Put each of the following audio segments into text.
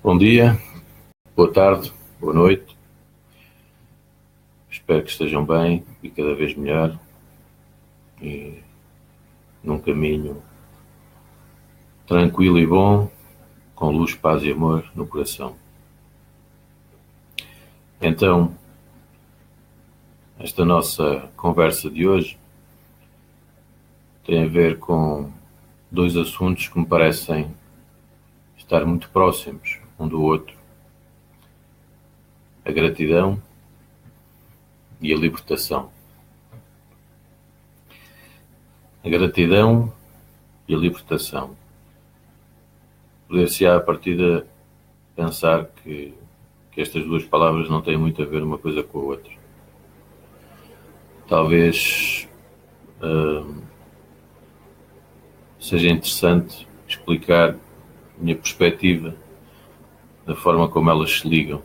Bom dia, boa tarde, boa noite. Espero que estejam bem e cada vez melhor e num caminho tranquilo e bom, com luz, paz e amor no coração. Então, esta nossa conversa de hoje tem a ver com dois assuntos que me parecem estar muito próximos um do outro: a gratidão e a libertação. A gratidão e a libertação. Poder-se-á, à partida, pensar que estas duas palavras não têm muito a ver uma coisa com a outra. Talvez seja interessante explicar a minha perspectiva da forma como elas se ligam.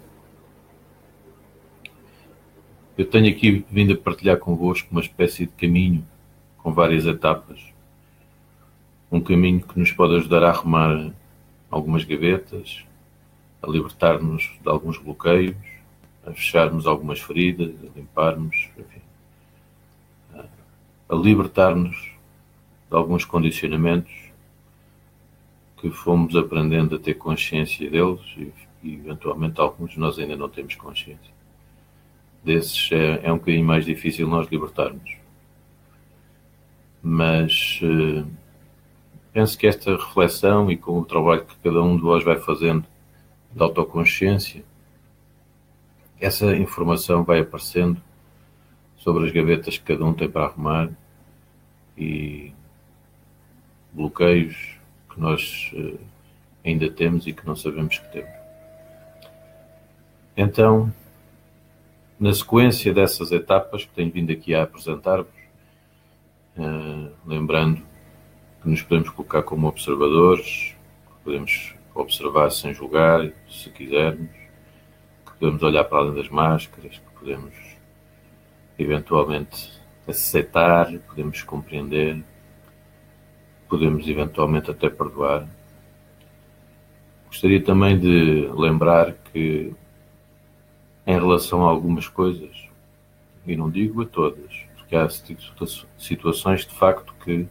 Eu tenho aqui vindo a partilhar convosco uma espécie de caminho com várias etapas. Um caminho que nos pode ajudar a arrumar algumas gavetas, a libertar-nos de alguns bloqueios, a fecharmos algumas feridas, a limparmos, enfim, a libertar-nos de alguns condicionamentos que fomos aprendendo a ter consciência deles e eventualmente alguns nós ainda não temos consciência. Desses é um bocadinho mais difícil nós libertarmos. Mas penso que esta reflexão e com o trabalho que cada um de vós vai fazendo de autoconsciência, essa informação vai aparecendo sobre as gavetas que cada um tem para arrumar e bloqueios que nós ainda temos e que não sabemos que temos. Então, na sequência dessas etapas que tenho vindo aqui a apresentar-vos, lembrando que nos podemos colocar como observadores, que podemos observar sem julgar, se quisermos, que podemos olhar para além das máscaras, que podemos eventualmente aceitar, podemos compreender, podemos eventualmente até perdoar. Gostaria também de lembrar que, em relação a algumas coisas, e não digo a todas, porque há situações de facto que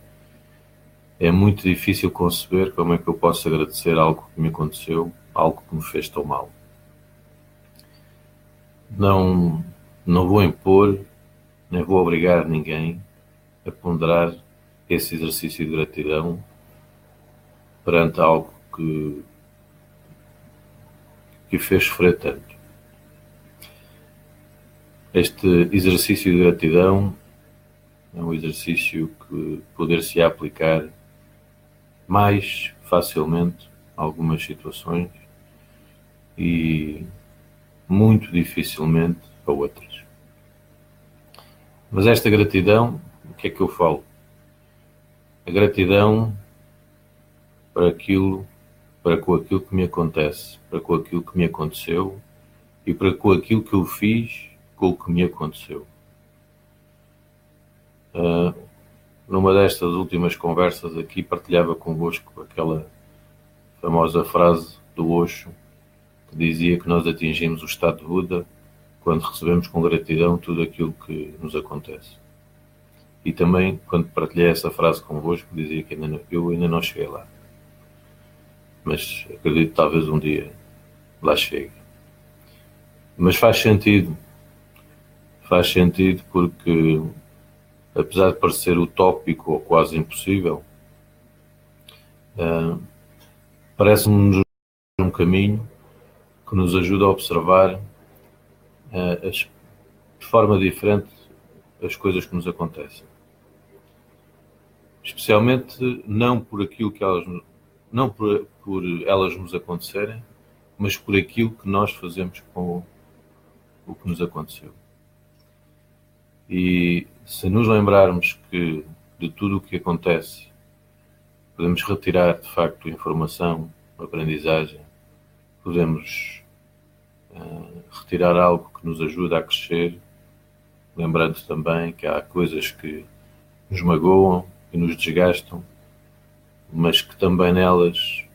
é muito difícil conceber como é que eu posso agradecer algo que me aconteceu, algo que me fez tão mal. Não vou impor, nem vou obrigar ninguém a ponderar esse exercício de gratidão perante algo que fez sofrer tanto. Este exercício de gratidão é um exercício que poder-se aplicar mais facilmente a algumas situações e muito dificilmente a outras. Mas esta gratidão, o que é que eu falo? A gratidão para com aquilo que me acontece, para com aquilo que me aconteceu e para com aquilo que eu fiz com o que me aconteceu. Numa destas últimas conversas aqui partilhava convosco aquela famosa frase do Osho que dizia que nós atingimos o estado de Buda quando recebemos com gratidão tudo aquilo que nos acontece. E também, quando partilhei essa frase convosco, dizia que eu ainda não cheguei lá. Mas acredito que talvez um dia lá chegue. Mas faz sentido porque, apesar de parecer utópico ou quase impossível, parece-nos um caminho que nos ajuda a observar de forma diferente as coisas que nos acontecem. Especialmente não por aquilo que elas, não por elas nos acontecerem, mas por aquilo que nós fazemos com o que nos aconteceu. E se nos lembrarmos que de tudo o que acontece podemos retirar de facto informação, aprendizagem, podemos retirar algo que nos ajuda a crescer, lembrando também que há coisas que nos magoam e nos desgastam, mas que também nelas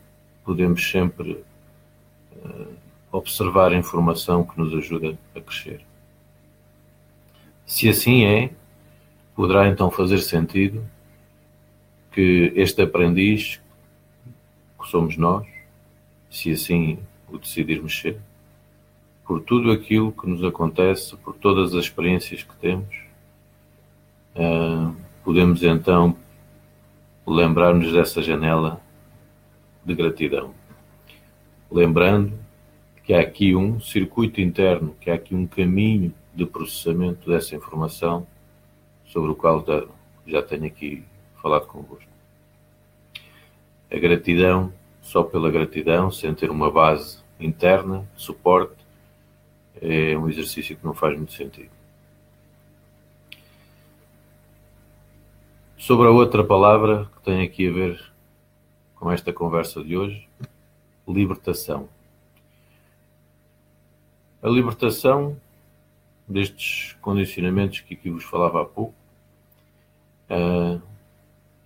podemos sempre observar a informação que nos ajuda a crescer. Se assim é, poderá então fazer sentido que este aprendiz, que somos nós, se assim o decidirmos ser, por tudo aquilo que nos acontece, por todas as experiências que temos, podemos então lembrar-nos dessa janela de gratidão. Lembrando que há aqui um circuito interno, que há aqui um caminho de processamento dessa informação sobre o qual já tenho aqui falado convosco. A gratidão, só pela gratidão, sem ter uma base interna de suporte, é um exercício que não faz muito sentido. Sobre a outra palavra que tem aqui a ver com esta conversa de hoje, libertação. A libertação destes condicionamentos que aqui vos falava há pouco,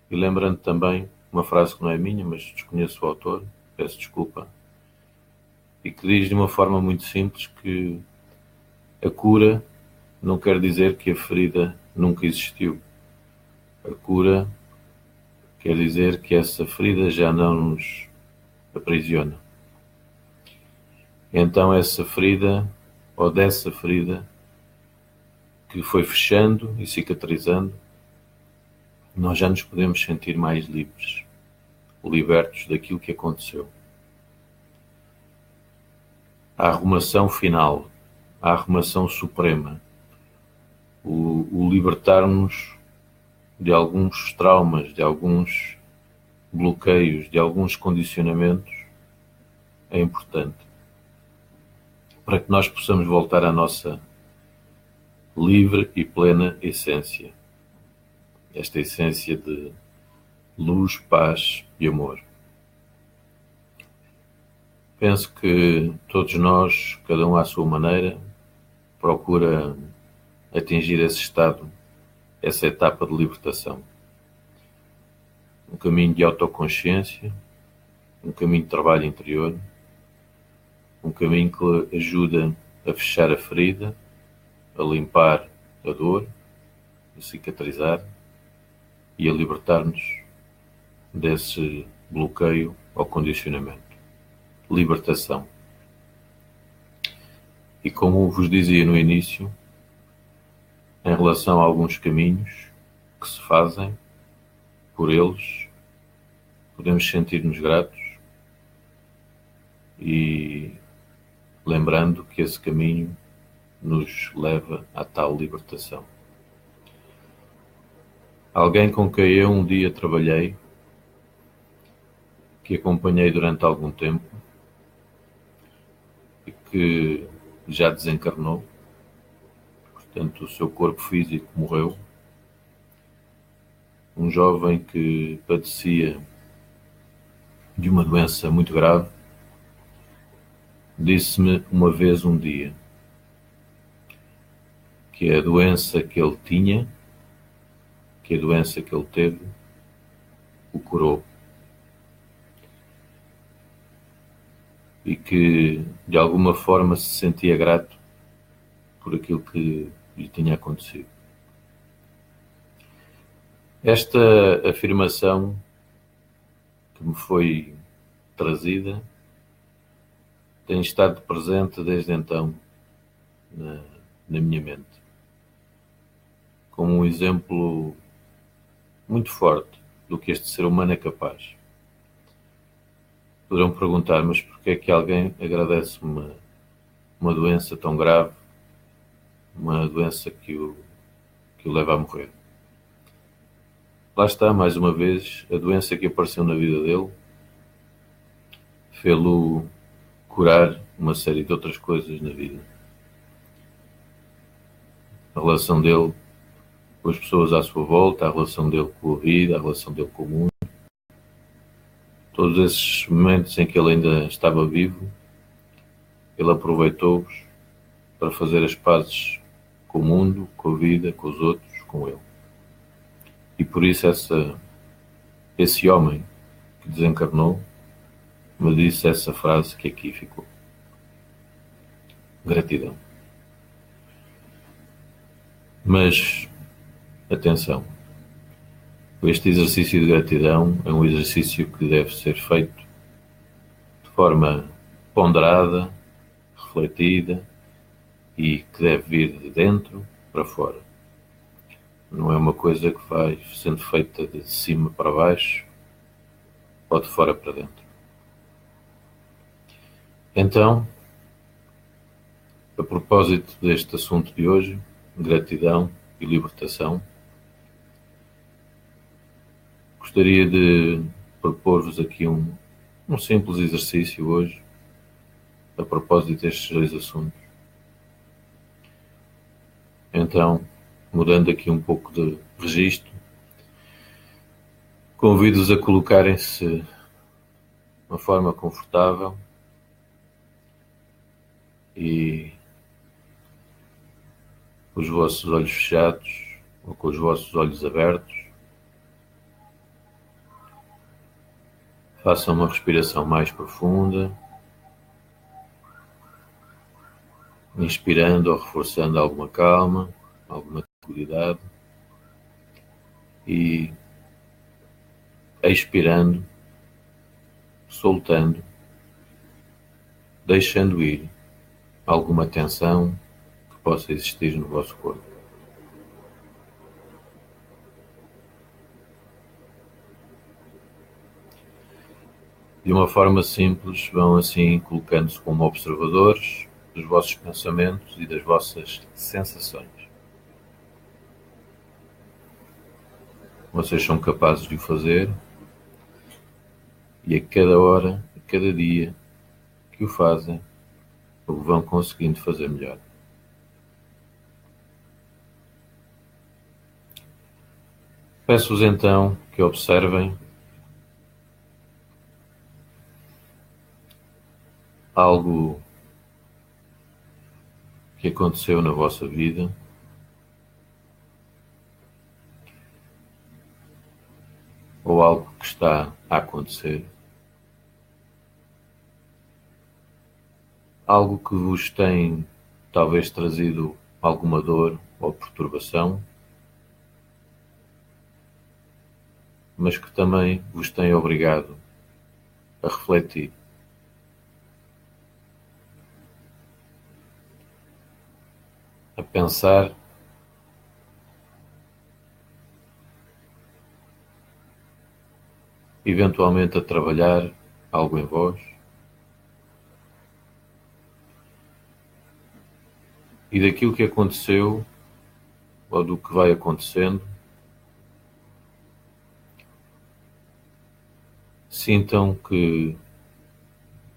e lembrando também uma frase que não é minha, mas desconheço o autor, peço desculpa, e que diz de uma forma muito simples que a cura não quer dizer que a ferida nunca existiu. A cura quer dizer que essa ferida já não nos aprisiona. Então essa ferida, ou dessa ferida, que foi fechando e cicatrizando, nós já nos podemos sentir mais livres, libertos daquilo que aconteceu. A arrumação final, a arrumação suprema, o libertar-nos de alguns traumas, de alguns bloqueios, de alguns condicionamentos, é importante para que nós possamos voltar à nossa livre e plena essência. Esta essência de luz, paz e amor. Penso que todos nós, cada um à sua maneira, procura atingir esse estado, essa etapa de libertação. Um caminho de autoconsciência, um caminho de trabalho interior, um caminho que ajuda a fechar a ferida, a limpar a dor, a cicatrizar e a libertar-nos desse bloqueio ou condicionamento. Libertação. E como vos dizia no início, em relação a alguns caminhos que se fazem, por eles podemos sentir-nos gratos e lembrando que esse caminho nos leva à tal libertação. Alguém com quem eu um dia trabalhei, que acompanhei durante algum tempo e que já desencarnou, portanto o seu corpo físico morreu, um jovem que padecia de uma doença muito grave, disse-me uma vez um dia que a doença que ele tinha, que a doença que ele teve, o curou. E que de alguma forma se sentia grato por aquilo que lhe tinha acontecido. Esta afirmação que me foi trazida tem estado presente desde então na minha mente, como um exemplo muito forte do que este ser humano é capaz. Poderão perguntar, mas porquê é que alguém agradece uma doença tão grave, uma doença que o leva a morrer? Lá está, mais uma vez, a doença que apareceu na vida dele fê-lo curar uma série de outras coisas na vida. A relação dele com as pessoas à sua volta, a relação dele com a vida, a relação dele com o mundo. Todos esses momentos em que ele ainda estava vivo, ele aproveitou-os para fazer as pazes com o mundo, com a vida, com os outros, com ele. E por isso esse homem que desencarnou me disse essa frase que aqui ficou. gratidão. Mas, atenção, este exercício de gratidão é um exercício que deve ser feito de forma ponderada, refletida e que deve vir de dentro para fora. Não é uma coisa que vai sendo feita de cima para baixo ou de fora para dentro. Então, a propósito deste assunto de hoje, gratidão e libertação, gostaria de propor-vos aqui um simples exercício hoje, a propósito destes dois assuntos. Então, mudando aqui um pouco de registro, convido-os a colocarem-se de uma forma confortável e com os vossos olhos fechados ou com os vossos olhos abertos. Façam uma respiração mais profunda, inspirando ou reforçando alguma calma, alguma tranquilidade e expirando, soltando, deixando ir alguma tensão que possa existir no vosso corpo. De uma forma simples, vão assim colocando-se como observadores dos vossos pensamentos e das vossas sensações. Vocês são capazes de o fazer e a cada hora, a cada dia que o fazem, o vão conseguindo fazer melhor. Peço-vos então que observem algo que aconteceu na vossa vida, ou algo que está a acontecer, algo que vos tem talvez trazido alguma dor ou perturbação, mas que também vos tem obrigado a refletir. A pensar eventualmente a trabalhar algo em vós e daquilo que aconteceu ou do que vai acontecendo, sintam que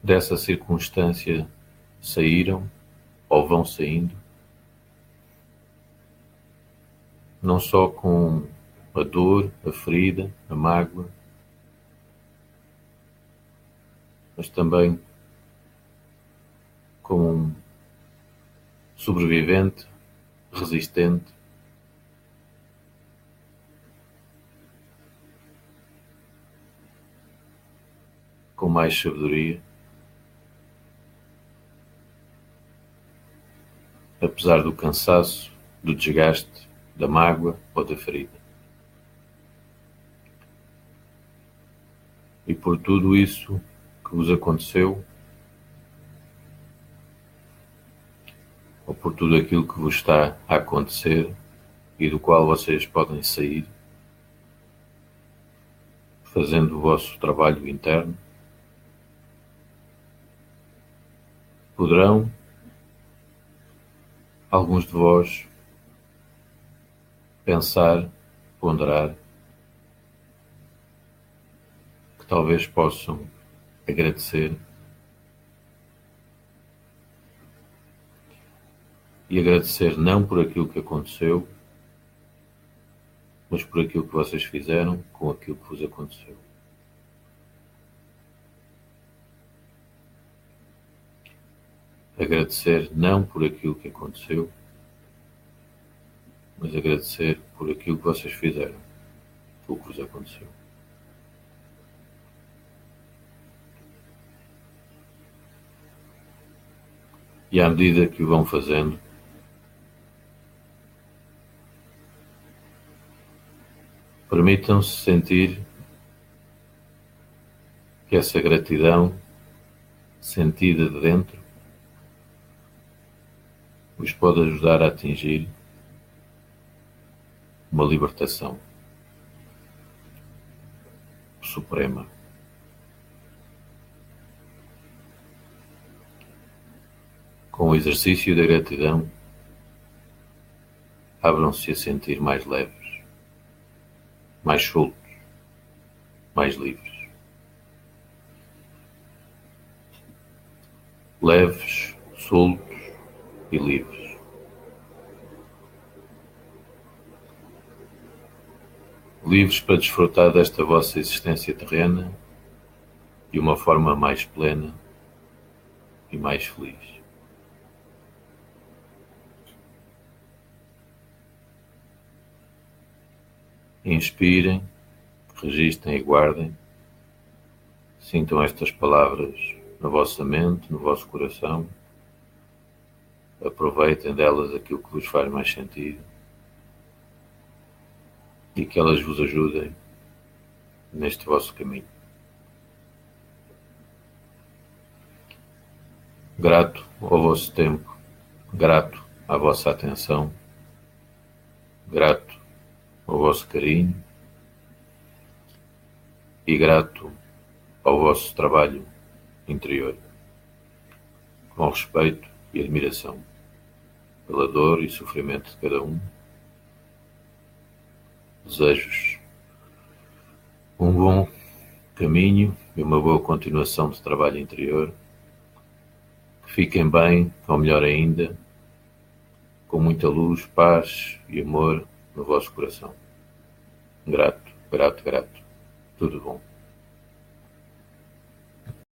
dessa circunstância saíram ou vão saindo, não só com a dor, a ferida, a mágoa, mas também como um sobrevivente, resistente, com mais sabedoria, apesar do cansaço, do desgaste, da mágoa ou da ferida. E por tudo isso que vos aconteceu, ou por tudo aquilo que vos está a acontecer e do qual vocês podem sair, fazendo o vosso trabalho interno, poderão, alguns de vós, pensar, ponderar, que talvez possam agradecer e agradecer não por aquilo que aconteceu, mas por aquilo que vocês fizeram com aquilo que vos aconteceu. Agradecer não por aquilo que aconteceu, mas agradecer por aquilo que vocês fizeram, o que vos aconteceu. E à medida que o vão fazendo, permitam-se sentir que essa gratidão, sentida de dentro, os pode ajudar a atingir uma libertação suprema. Com o exercício da gratidão, abram-se a sentir mais leves, mais soltos, mais livres. Leves, soltos e livres. Livres para desfrutar desta vossa existência terrena de uma forma mais plena e mais feliz. Inspirem, registrem e guardem. Sintam estas palavras na vossa mente, no vosso coração. Aproveitem delas aquilo que vos faz mais sentido e que elas vos ajudem neste vosso caminho. Grato ao vosso tempo, grato à vossa atenção, grato ao vosso carinho e grato ao vosso trabalho interior, com respeito e admiração pela dor e sofrimento de cada um. Desejo-vos um bom caminho e uma boa continuação de trabalho interior. Que fiquem bem, ou melhor ainda, com muita luz, paz e amor no vosso coração. Grato, grato, grato. Tudo bom.